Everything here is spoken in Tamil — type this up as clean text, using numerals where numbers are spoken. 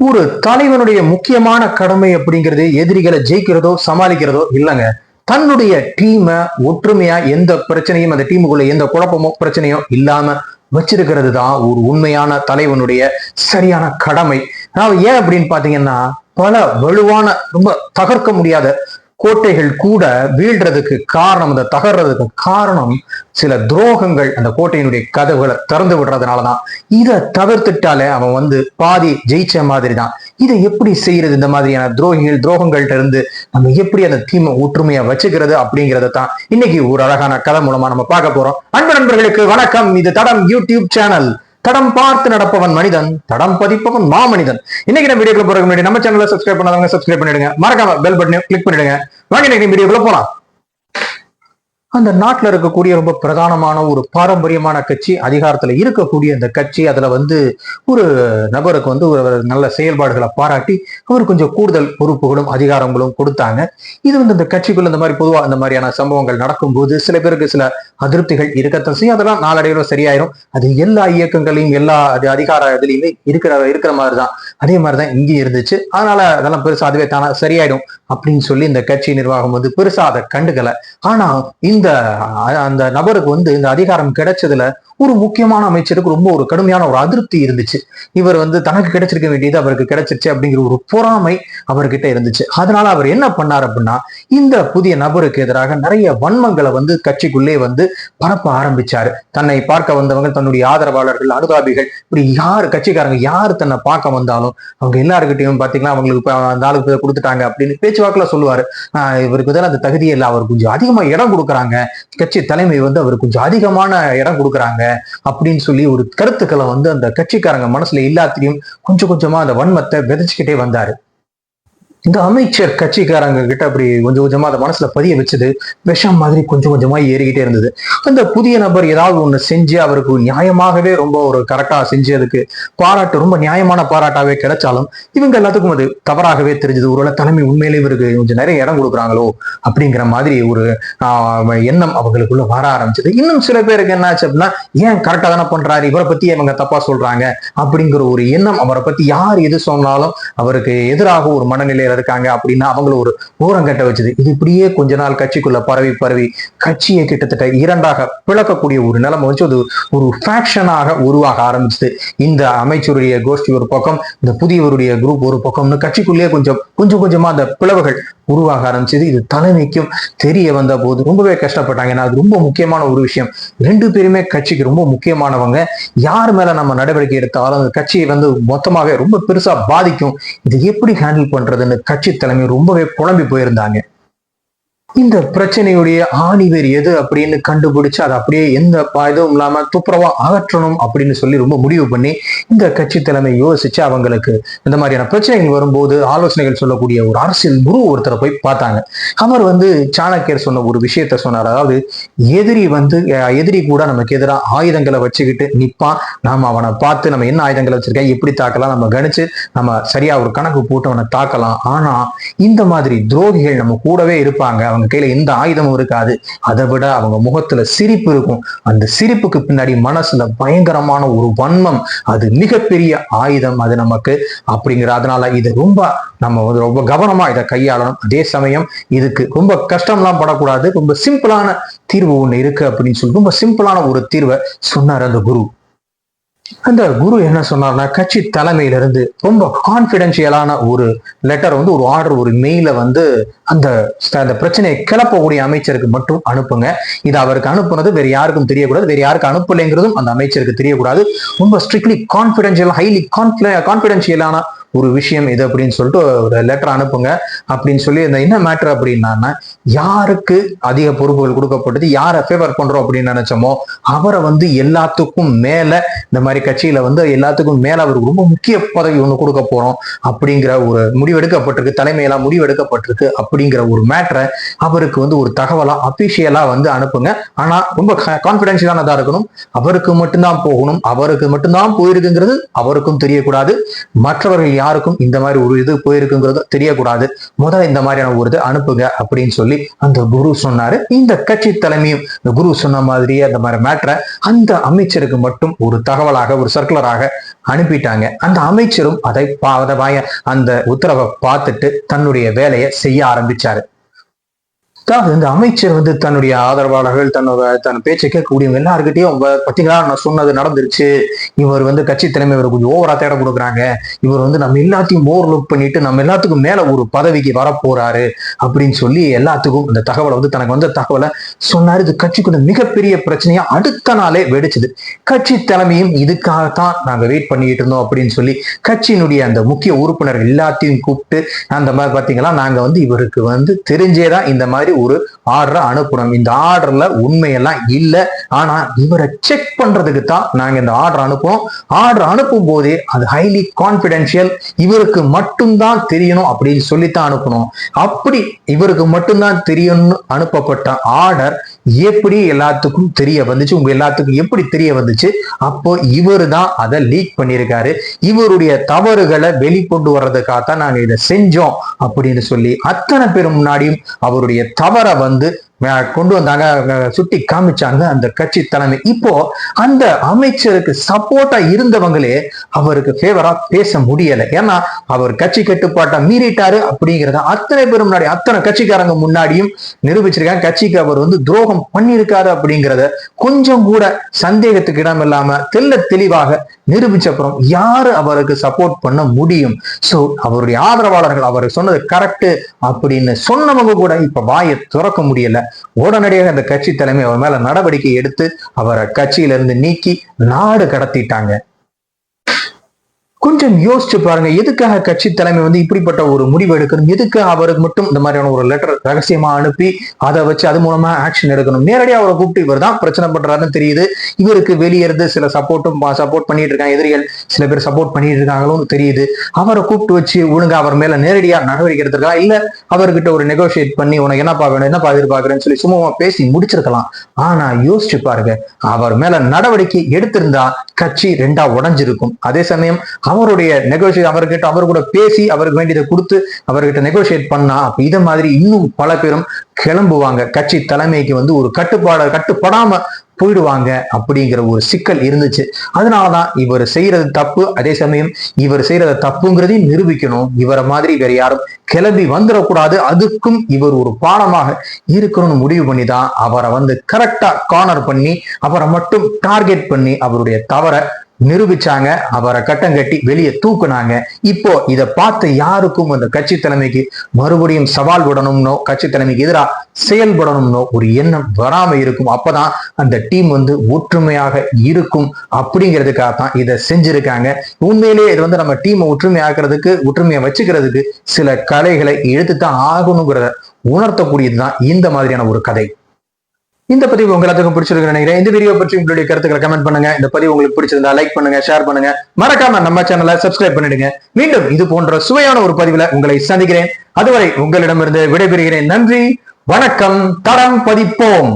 ஒரு தலைவனுடைய முக்கியமான கடமை அப்படிங்கிறது எதிரிகளை ஜெயிக்கிறதோ சமாளிக்கிறதோ இல்லைங்க. தன்னுடைய டீமை ஒற்றுமையா எந்த பிரச்சனையும் அந்த டீமுக்குள்ள எந்த குழப்பமோ பிரச்சனையோ இல்லாம வச்சிருக்கிறது தான் ஒரு உண்மையான தலைவனுடைய சரியான கடமை. ஏன் அப்படின்னு பாத்தீங்கன்னா, பல வலுவான ரொம்ப தகர்க்க முடியாத கோட்டைகள் கூட வீழ்றதுக்கு காரணம், அந்த தகர்றதுக்கு காரணம் சில துரோகங்கள் அந்த கோட்டையினுடைய கதவுகளை திறந்து விடுறதுனாலதான். இதை தவிர்த்துட்டாலே அவன் பாதி ஜெயிச்ச மாதிரி தான். இதை எப்படி செய்யறது? இந்த மாதிரியான துரோகங்கள்ட்ட இருந்து நம்ம எப்படி அந்த தீமை ஒற்றுமையா வச்சுக்கிறது அப்படிங்கறத தான் இன்னைக்கு ஒரு அழகான கதை மூலமா நம்ம பார்க்க போறோம். அன்பு நண்பர்களுக்கு வணக்கம். இது தடம் யூடியூப் சேனல். தடம் பார்த்து நடப்பவன் மனிதன், தடம் பதிப்பவன் மாமனிதன். இன்னைக்கு நம்ம வீடியோக்குள்ள போறதுக்கு முன்னாடி நம்ம சேனலை சப்ஸ்கிரைப் பண்ணாதவங்க சப்ஸ்கிரைப் பண்ணிடுங்க. மறக்காம பெல் பட்டனையும் கிளிக் பண்ணிடுங்க. வாங்க இன்னைக்கு வீடியோக்குள்ள போலாம். அந்த நாட்டில் இருக்கக்கூடிய ரொம்ப பிரதானமான ஒரு பாரம்பரியமான கட்சி, அதிகாரத்துல இருக்கக்கூடிய அந்த கட்சி, அதுல ஒரு நபருக்கு ஒரு நல்ல செயல்பாடுகளை பாராட்டி அவர் கொஞ்சம் கூடுதல் பொறுப்புகளும் அதிகாரங்களும் கொடுத்தாங்க. இது இந்த கட்சிக்குள்ள இந்த மாதிரி பொதுவா இந்த மாதிரியான சம்பவங்கள் நடக்கும்போது சில பேருக்கு சில அதிருப்திகள் இருக்கத்தான் செய்யும். அதெல்லாம் நாளடைவில் சரியாயிரும். அது எல்லா இயக்கங்களையும் எல்லா அதிகார இதுலையுமே இருக்கிற மாதிரிதான். அதே மாதிரிதான் இங்கேயும் இருந்துச்சு. அதனால அதெல்லாம் பெருசா அதுவே தானே சரியாயிடும் அப்படின்னு சொல்லி இந்த கட்சி நிர்வாகம் பெருசா அதை கண்டுக்கல. ஆனா அந்த நபருக்கு இந்த அதிகாரம் கிடைச்சதுல ஒரு முக்கியமான அமைச்சருக்கு ரொம்ப ஒரு கடுமையான ஒரு அதிருப்தி இருந்துச்சு. இவர் தனக்கு கிடைச்சிருக்க வேண்டியது அவருக்கு கிடைச்சிருச்சு அப்படிங்கிற ஒரு பொறாமை அவர்கிட்ட இருந்துச்சு. அதனால அவர் என்ன பண்ணார் அப்படின்னா, இந்த புதிய நபருக்கு எதிராக நிறைய வன்மங்களை கட்சிக்குள்ளே பரப்ப ஆரம்பிச்சாரு. தன்னை பார்க்க வந்தவங்க, தன்னுடைய ஆதரவாளர்கள், அனுதாபிகள், இப்படி யார் கட்சிக்காரங்க யார் தன்னை பார்க்க வந்தாலும் அவங்க எல்லாருக்கிட்டையும் பாத்தீங்கன்னா அவங்களுக்கு அந்த ஆளுக்கு கொடுத்துட்டாங்க அப்படின்னு பேச்சுவாக்குல சொல்லுவாரு. இவருக்கு தான் அந்த தகுதியே இல்லை, அவர் கொஞ்சம் அதிகமா இடம் கொடுக்குறாங்க, கட்சி தலைமை அவர் கொஞ்சம் அதிகமான இடம் கொடுக்குறாங்க அப்படின்னு சொல்லி ஒரு கருத்துக்களை அந்த கட்சிக்காரங்க மனசுல எல்லாத்தையும் கொஞ்சம் கொஞ்சமா அந்த வன்மத்தை விதைச்சுக்கிட்டே வந்தாரு. இந்த அமைச்சர் கட்சிக்காரங்க கிட்ட அப்படி கொஞ்சம் கொஞ்சமா அதை மனசுல பதிய வச்சது விஷம் மாதிரி கொஞ்சம் கொஞ்சமா ஏறிக்கிட்டே இருந்தது. அந்த புதிய நபர் ஏதாவது ஒண்ணு செஞ்சு அவருக்கு நியாயமாகவே ரொம்ப ஒரு கரெக்டா செஞ்சு அதுக்கு பாராட்டு ரொம்ப நியாயமான பாராட்டாவே கிடைச்சாலும் இவங்க எல்லாத்துக்கும் அது தவறாகவே தெரிஞ்சது. ஒருவேளை தலைமை உண்மையிலே இவருக்கு கொஞ்சம் நிறைய இடம் கொடுக்குறாங்களோ அப்படிங்கிற மாதிரி ஒரு எண்ணம் அவங்களுக்குள்ள வர ஆரம்பிச்சது. இன்னும் சில பேருக்கு என்ன ஆச்சு அப்படின்னா, ஏன் கரெக்டா தானே பண்றாரு, இவரை பத்தி இவங்க தப்பா சொல்றாங்க அப்படிங்கிற ஒரு எண்ணம், அவரை பத்தி யார் எது சொன்னாலும் அவருக்கு எதிராக ஒரு மனநிலை இருக்காங்க அப்படின்னா அவங்கள ஒரு ஓரம் கட்ட வச்சது. இது இப்படியே கொஞ்ச நாள் கட்சிக்குள்ள பரவி கட்சியை கிட்டத்தட்ட இரண்டாக பிளக்கக்கூடிய ஒரு நிலைமை அது ஒரு ஃபேக்ஷனாக உருவாக ஆரம்பிச்சது. இந்த அமைச்சருடைய கோஷ்டி ஒரு பக்கம், இந்த புதியவருடைய குரூப் ஒரு பக்கம்னு கட்சிக்குள்ளேயே கொஞ்சம் கொஞ்சமா அந்த பிளவுகள் உருவாக ஆரம்பிச்சது. இது தலைமைக்கும் தெரிய வந்த போது ரொம்பவே கஷ்டப்பட்டாங்க. ஏன்னா அது ரொம்ப முக்கியமான ஒரு விஷயம். ரெண்டு பேருமே கட்சிக்கு ரொம்ப முக்கியமானவங்க. யார் மேல நம்ம நடவடிக்கை எடுத்தாலும் அந்த கட்சியை மொத்தமாவே ரொம்ப பெருசா பாதிக்கும். இது எப்படி ஹேண்டில் பண்றதுன்னு கட்சி தலைமை ரொம்பவே குழம்பி போயிருந்தாங்க. இந்த பிரச்சனையுடைய ஆணிவேர் எது அப்படின்னு கண்டுபிடிச்சு அதை அப்படியே எந்த இதுவும் இல்லாம துப்புரவா அகற்றணும் அப்படின்னு சொல்லி ரொம்ப முடிவு பண்ணி இந்த கட்சி தலைமை யோசிச்சு அவங்களுக்கு இந்த மாதிரியான பிரச்சனைகள் வரும்போது ஆலோசனைகள் சொல்லக்கூடிய ஒரு அரசியல் குரு ஒருத்தரை போய் பார்த்தாங்க. அவர் சாணக்கியர் சொன்ன ஒரு விஷயத்த சொன்னார். அதாவது எதிரி கூட நமக்கு எதிராக ஆயுதங்களை வச்சுக்கிட்டு நிப்பான், நாம அவனை பார்த்து நம்ம என்ன ஆயுதங்களை வச்சிருக்கேன், எப்படி தாக்கலாம், நம்ம கணிச்சு நம்ம சரியா ஒரு கணக்கு போட்டு அவனை தாக்கலாம். ஆனா இந்த மாதிரி துரோகிகள் நம்ம கூடவே இருப்பாங்க, அவங்க கையில எந்த ஆயுதமும் இருக்காது, அதை விட அவங்க முகத்துல சிரிப்பு இருக்கும். அந்த சிரிப்புக்கு பின்னாடி மனசுல பயங்கரமான ஒரு வன்மம், அது மிகப்பெரிய ஆயுதம் அது நமக்கு அப்படிங்கிற. அதனால இது நம்ம ரொம்ப கவனமா இதை கையாளணும். அதே சமயம் இதுக்கு ரொம்ப கஷ்டம்லாம் படக்கூடாது, ரொம்ப சிம்பிளான தீர்வு ஒண்ணு இருக்கு அப்படின்னு சொல்லி ரொம்ப சிம்பிளான ஒரு தீர்வை சொன்னார் அந்த குரு. அந்த குரு என்ன சொன்னார்னா, கட்சி தலைமையில இருந்து ரொம்ப கான்பிடென்சியலான ஒரு லெட்டர் ஒரு ஆர்டர், ஒரு மெயில அந்த பிரச்சனையை கிளப்பக்கூடிய அமைச்சருக்கு மட்டும் அனுப்புங்க. இது அவருக்கு அனுப்புனது வேற யாருக்கும் தெரியக்கூடாது, வேற யாருக்கு அனுப்பலைங்கிறதும் அந்த அமைச்சருக்கு தெரியக்கூடாது. ரொம்ப ஸ்ட்ரிக்ட்லி கான்பிடென்சியல், ஹைலி கான்பிடென்சியலான ஒரு விஷயம் இது அப்படின்னு சொல்லிட்டு ஒரு லெட்டர் அனுப்புங்க அப்படின்னு சொல்லி. என்ன மேட்டர் அப்படின்னா, யாருக்கு அதிக பொறுப்புகள் கொடுக்கப்பட்டது, யாரை ஃபேவர் பண்றோம் அப்படின்னு நினைச்சோமோ அவரை எல்லாத்துக்கும் மேல இந்த மாதிரி கட்சியில எல்லாத்துக்கும் மேல அவருக்கு ரொம்ப முக்கிய பதவி ஒண்ணு கொடுக்க போறோம் அப்படிங்கிற ஒரு முடிவெடுக்கப்பட்டிருக்கு, தலைமையெல்லாம் முடிவெடுக்கப்பட்டிருக்கு அப்படிங்கிற ஒரு மேட்டரை அவருக்கு ஒரு தகவலா அபிஷியலா அனுப்புங்க. ஆனா ரொம்ப கான்பிடென்ஷியலானதா இருக்கணும், அவருக்கு மட்டும்தான் போகணும், அவருக்கு மட்டும்தான் போயிருக்குங்கிறது அவருக்கும் தெரியக்கூடாது, மற்றவர்கள் யாருக்கும் இந்த மாதிரி ஒரு இது போயிருக்குங்கிறது தெரியக்கூடாது, முதல்ல இந்த மாதிரியான ஒரு இது அனுப்புங்க அப்படின்னு சொல்லி அந்த குரு சொன்னாரு. இந்த கட்சி தலைமையும் இந்த குரு சொன்ன மாதிரியே அந்த மாதிரி மேட்டரை அந்த அமைச்சருக்கு மட்டும் ஒரு தகவலாக ஒரு சர்க்குலராக அனுப்பிட்டாங்க. அந்த அமைச்சரும் அதை அந்த உத்தரவை பார்த்துட்டு தன்னுடைய வேலையை செய்ய ஆரம்பிச்சாரு. இந்த அமைச்சர் தன்னுடைய ஆதரவாளர்கள் தன் பேச்சை கேட்கக்கூடியவங்க எல்லாருக்கிட்டையும் பாத்தீங்களா நான் சொன்னது நடந்துருச்சு, இவர் கட்சி தலைமை இவர் கொஞ்சம் ஓவரா தேட கொடுக்குறாங்க, இவர் நம்ம எல்லாத்தையும் ஓவர்லுக் பண்ணிட்டு நம்ம எல்லாத்துக்கும் மேல ஒரு பதவிக்கு வரப்போறாரு அப்படின்னு சொல்லி எல்லாத்துக்கும் இந்த தகவலை தனக்கு வந்த தகவலை சொன்னாரு. இது கட்சிக்கு மிகப்பெரிய பிரச்சனையா அடுத்த நாளே வெடிச்சது. கட்சி தலைமையும் இதுக்காகத்தான் நாங்க வெயிட் பண்ணிட்டு இருந்தோம் அப்படின்னு சொல்லி கட்சியினுடைய அந்த முக்கிய உறுப்பினர்கள் எல்லாத்தையும் கூப்பிட்டு அந்த மாதிரி பாத்தீங்களா நாங்க இவருக்கு தெரிஞ்சேதான் இந்த மாதிரி ஒரு ஆர்டரை அனுப்புறோம், இந்த ஆர்டர்ல உண்மையெல்லாம் இல்ல, ஆனா இவரை செக் பண்றதுக்கு தான் நாங்க இந்த ஆர்டர் அனுப்புவோம், ஆர்டர் அனுப்பும் போதே அது ஹைலி கான்பிடென்ஷியல், இவருக்கு மட்டும்தான் தெரியணும் அப்படின்னு சொல்லித்தான் அனுப்பணும். அப்படி இவருக்கு மட்டும்தான் தெரியணும்னு அனுப்பப்பட்ட ஆர்டர் எப்படி எல்லாத்துக்கும் தெரிய வந்துச்சு, உங்க எல்லாத்துக்கும் எப்படி தெரிய வந்துச்சு, அப்போ இவரு தான் அதை லீக் பண்ணியிருக்காரு, இவருடைய தவறுகளை வெளிக்கொண்டு வர்றதுக்காகத்தான் நாங்க இதை செஞ்சோம் அப்படின்னு சொல்லி அத்தனை பேர் முன்னாடியும் அவருடைய தவறை கொண்டு வந்தாங்க, சுட்டி காமிச்சாங்க அந்த கட்சி தலைமை. இப்போ அந்த அமைச்சருக்கு சப்போர்ட்டா இருந்தவங்களே அவருக்கு ஃபேவரா பேச முடியல. ஏன்னா அவர் கட்சி கட்டுப்பாட்டை மீறிட்டாரு அப்படிங்கிறத அத்தனை பேரும் முன்னாடி அத்தனை கட்சிக்காரங்க முன்னாடியும் நிரூபிச்சிருக்காங்க. கட்சிக்கு அவர் துரோகம் பண்ணியிருக்காரு அப்படிங்கிறத கொஞ்சம் கூட சந்தேகத்துக்கு இடம் இல்லாம தெளிவாக நிரூபிச்ச அப்புறம் யாரு அவருக்கு சப்போர்ட் பண்ண முடியும்? சோ அவருடைய ஆதரவாளர்கள் அவருக்கு சொன்னது கரெக்ட் அப்படின்னு சொன்னவங்க கூட இப்ப வாயை துறக்க முடியல. உடனடியாக அந்த கட்சி தலைமை அவர் மேல நடவடிக்கை எடுத்து அவரை கட்சியிலிருந்து நீக்கி நாடு கடத்திட்டாங்க. கொஞ்சம் யோசிச்சு பாருங்க, எதுக்காக கட்சி தலைமை இப்படிப்பட்ட ஒரு முடிவு எடுக்கணும்? எதுக்கு அவருக்கு மட்டும் இந்த மாதிரியான ஒரு லெட்டர் ரகசியமா அனுப்பி அதை வச்சு அது மூலமா ஆக்ஷன் எடுக்கணும்? நேரடியாக அவரை கூப்பிட்டு இவர் தான் பிரச்சனை பண்றாருன்னு தெரியுது, இவருக்கு வெளியே இருந்து சில சப்போர்ட் பண்ணிட்டு இருக்காங்க, எதிரிகள் சில பேர் சப்போர்ட் பண்ணிட்டு இருக்காங்களோன்னு தெரியுது, அவரை கூப்பிட்டு வச்சு ஒழுங்கா அவர் மேல நேரடியா நடவடிக்கை எடுத்திருக்கலாம், இல்ல அவர்கிட்ட ஒரு நெகோசியேட் பண்ணி உனக்கு என்னப்பா வேணும் என்னப்பா எதிர்பார்க்கறேன்னு சொல்லி சும்மா பேசி முடிச்சிருக்கலாம். ஆனா யோசிச்சு பாருங்க, அவர் மேல நடவடிக்கை எடுத்திருந்தா கட்சி ரெண்டா உடைஞ்சிருக்கும். அதே சமயம் அவருடைய நெகோசியேட் அவர் கூட பேசி அவருக்கு வேண்டியதை கொடுத்து அவர்கிட்ட நெகோசியேட் பண்ணா அப்ப இதை மாதிரி இன்னும் பல பேரும் கிளம்புவாங்க, கட்சி தலைமைக்கு ஒரு கட்டுப்படாம போயிடுவாங்க அப்படிங்கிற ஒரு சிக்கல் இருந்துச்சு. அதனாலதான் இவர் செய்யறது தப்பு, அதே சமயம் இவர் செய்யறத தப்புங்கிறதையும் நிரூபிக்கணும், இவரை மாதிரி வேற யாரும் கிளம்பி வந்துடக்கூடாது, அதுக்கும் இவர் ஒரு பாடமாக இருக்கணும்னு முடிவு பண்ணி தான் அவரை கரெக்டா கார்னர் பண்ணி அவரை மட்டும் டார்கெட் பண்ணி அவருடைய தவறை நிரூபிச்சாங்க, அவரை கட்டம் கட்டி வெளியே தூக்குனாங்க. இப்போ இதை பார்த்து யாருக்கும் அந்த கட்சி தலைமைக்கு மறுபடியும் சவால் விடணும்னோ கட்சி தலைமைக்கு எதிராக செயல்படணும்னோ ஒரு எண்ணம் வராம இருக்கும். அப்பதான் அந்த டீம் ஒற்றுமையாக இருக்கும் அப்படிங்கிறதுக்காக தான் இதை செஞ்சிருக்காங்க. உண்மையிலேயே இது நம்ம டீமை ஒற்றுமையை வச்சுக்கிறதுக்கு சில கலைகளை எடுத்துத்தான் ஆகணுங்கிறத உணர்த்தக்கூடியதுதான் இந்த மாதிரியான ஒரு கதை. இந்த பதிவு உங்க எல்லாத்துக்கும் பிடிச்சிருக்கு நினைக்கிறேன். இந்த வீடியோ பற்றி உங்களுடைய கருத்துக்களை கமெண்ட் பண்ணுங்க. இந்த பதிவு உங்களுக்கு பிடிச்சிருந்தா லைக் பண்ணுங்க, ஷேர் பண்ணுங்க, மறக்காம நம்ம சேனலை சப்ஸ்கிரைப் பண்ணிடுங்க. மீண்டும் இது போன்ற சுவையான ஒரு பதிவுல உங்களை சந்திக்கிறேன். அதுவரை உங்களிடமிருந்து விடைபெறுகிறேன். நன்றி, வணக்கம். தடம் பதிப்போம்.